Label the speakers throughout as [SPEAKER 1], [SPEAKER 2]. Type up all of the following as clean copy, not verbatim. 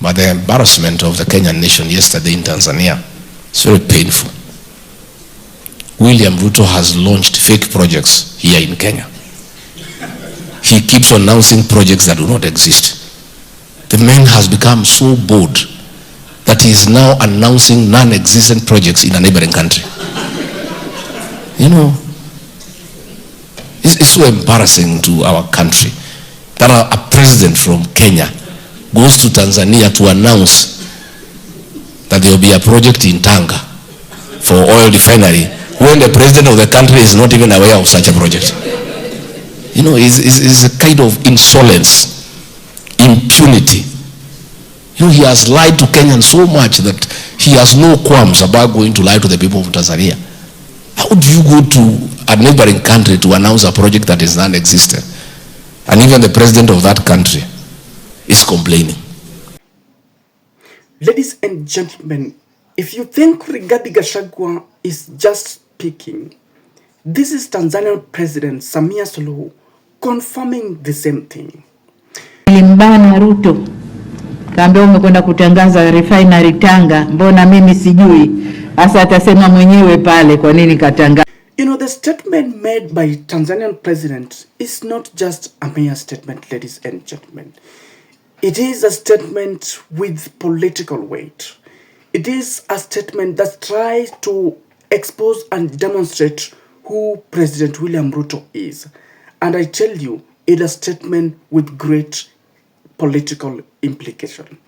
[SPEAKER 1] But the embarrassment of the Kenyan nation yesterday in Tanzania is very painful. William Ruto has launched fake projects here in Kenya. He keeps announcing projects that do not exist. The man has become so bold that he is now announcing non-existent projects in a neighboring country. You know, it's so embarrassing to our country that a president from Kenya goes to Tanzania to announce that there will be a project in Tanga for oil refinery when the president of the country is not even aware of such a project. You know, it's a kind of insolence, impunity. You know, he has lied to Kenyans so much that he has no qualms about going to lie to the people of Tanzania. How do you go to a neighboring country to announce a project that is non-existent? And even the president of that country is complaining.
[SPEAKER 2] Ladies and gentlemen, if you think Rigathi Gachagua is just speaking, this is Tanzanian President Samia Suluhu confirming the same thing.
[SPEAKER 3] Limbana Ruto kaambia umekwenda kutangaza refinery Tanga, mbona mimi sijui? Asa atasema mwenyewe pale kwa nini katangaza.
[SPEAKER 2] You know, the statement made by Tanzanian president is not just a mere statement, ladies and gentlemen. It is a statement with political weight. It is a statement that tries to expose and demonstrate who President William Ruto is. And I tell you, it is a statement with great political implication.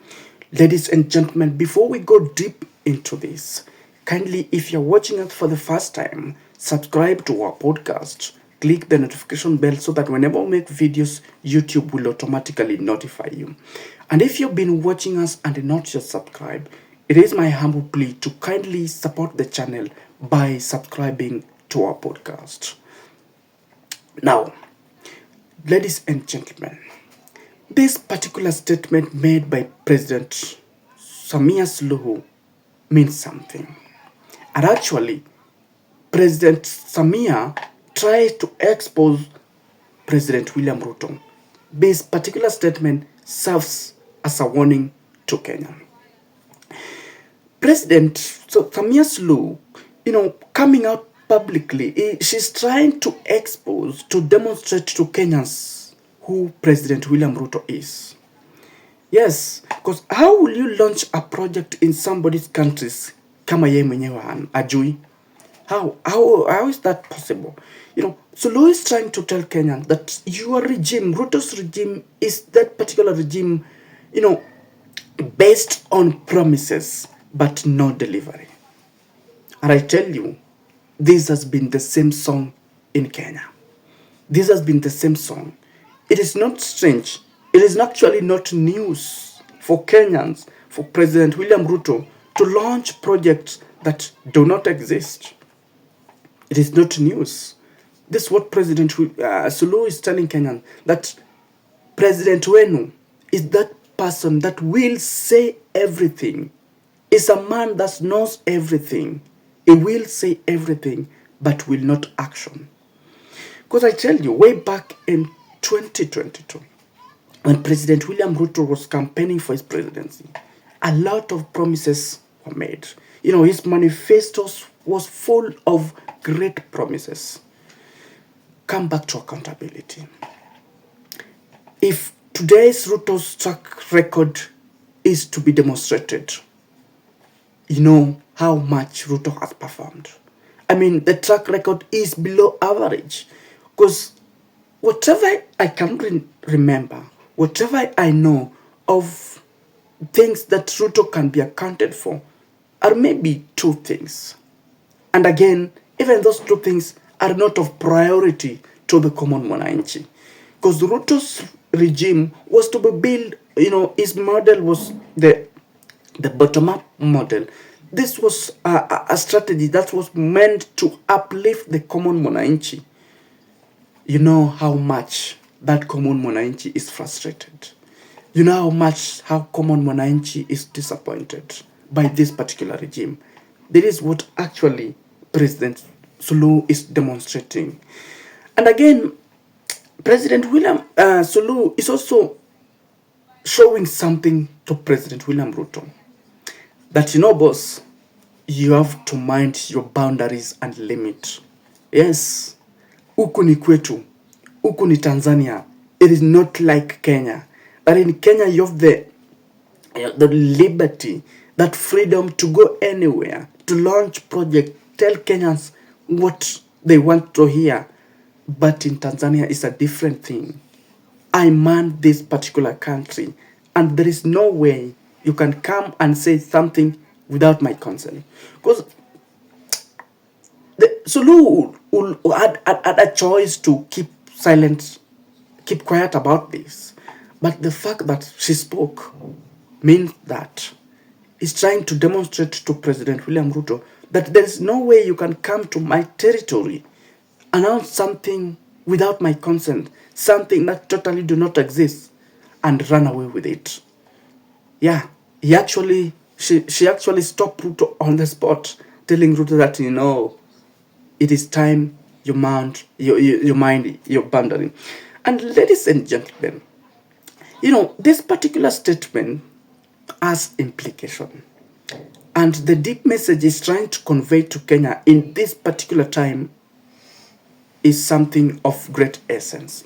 [SPEAKER 2] Ladies and gentlemen, before we go deep into this, kindly, if you're watching us for the first time, subscribe to our podcast, click the notification bell so that whenever we make videos, YouTube will automatically notify you. And if you've been watching us and not yet subscribed, it is my humble plea to kindly support the channel by subscribing to our podcast. Now, ladies and gentlemen, this particular statement made by President Samia Suluhu means something. And actually, President Samia tried to expose President William Ruto. This particular statement serves as a warning to Kenya. President Samia Suluhu, coming out publicly, she's trying to expose, to demonstrate to Kenyans who President William Ruto is. Yes, because how will you launch a project in somebody's countries kama yeye mwenyewe ajui? How is that possible? Suluhu is trying to tell Kenyans that your regime, Ruto's regime, is that particular regime, based on promises but no delivery. And I tell you, this has been the same song in Kenya. This has been the same song. It is not strange. It is actually not news for Kenyans, for President William Ruto to launch projects that do not exist. It is not news. This is what President Suluhu is telling Kenyans, that President Wenu is that person that will say everything. Is a man that knows everything. He will say everything, but will not action. Because I tell you, way back in 2022, when President William Ruto was campaigning for his presidency, a lot of promises were made. His manifestos was full of great promises. Come back to accountability. If today's Ruto's track record is to be demonstrated, you know how much Ruto has performed. I mean, the track record is below average. Because whatever I can remember, whatever I know of things that Ruto can be accounted for, are maybe two things. And again, even those two things are not of priority to the common mwananchi. Because Ruto's regime was to be built, his model was the bottom-up model. This was a strategy that was meant to uplift the common mwananchi. You know how much that common mwananchi is frustrated. You know how common mwananchi is disappointed by this particular regime. That is what actually President Suluhu is demonstrating. And again, President William Suluhu is also showing something to President William Ruto that, boss, you have to mind your boundaries and limit. Yes, huku ni kwetu, huku ni Tanzania. It is not like Kenya. But in Kenya, you have the liberty, that freedom to go anywhere, to launch projects, tell Kenyans what they want to hear. But in Tanzania, it's a different thing. I man this particular country, and there is no way you can come and say something without my consent. Because Suluhu had a choice to keep silent, keep quiet about this. But the fact that she spoke means that he's trying to demonstrate to President William Ruto that there is no way you can come to my territory, announce something without my consent, something that totally do not exist, and run away with it. Yeah, she actually stopped Ruto on the spot, telling Ruto that, it is time you mind your boundary. And ladies and gentlemen, this particular statement has implication. And the deep message is trying to convey to Kenya in this particular time is something of great essence.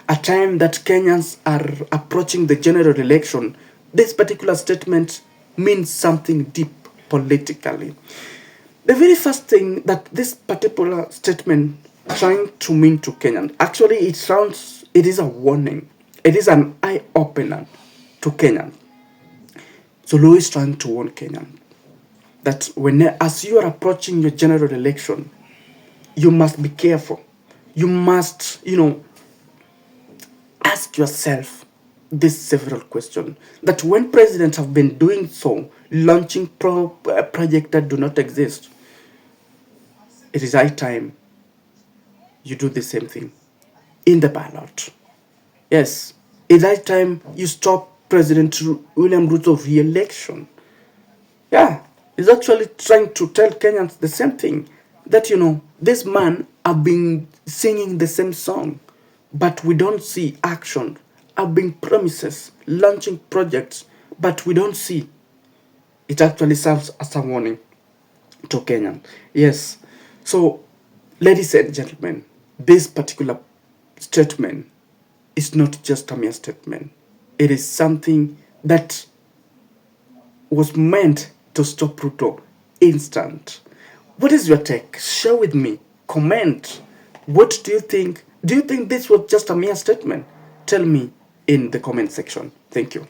[SPEAKER 2] A time that Kenyans are approaching the general election, this particular statement means something deep politically. The very first thing that this particular statement trying to mean to Kenyans, actually it is a warning. It is an eye-opener to Kenyans. Suluhu is trying to warn Kenyans that as you are approaching your general election, you must be careful. You must, ask yourself this several questions. That when presidents have been doing so, launching projects that do not exist, it is high time you do the same thing in the ballot. Yes, it's high time you stop President William Ruto's re-election. Yeah, he's actually trying to tell Kenyans the same thing. That, this man have been singing the same song, but we don't see action. Have been promises, launching projects, but we don't see. It actually serves as a warning to Kenyans. Yes, so ladies and gentlemen, this particular statement is not just a mere statement. It is something that was meant to stop Ruto instant. What is your take? Share with me. Comment. What do you think? Do you think this was just a mere statement? Tell me in the comment section. Thank you.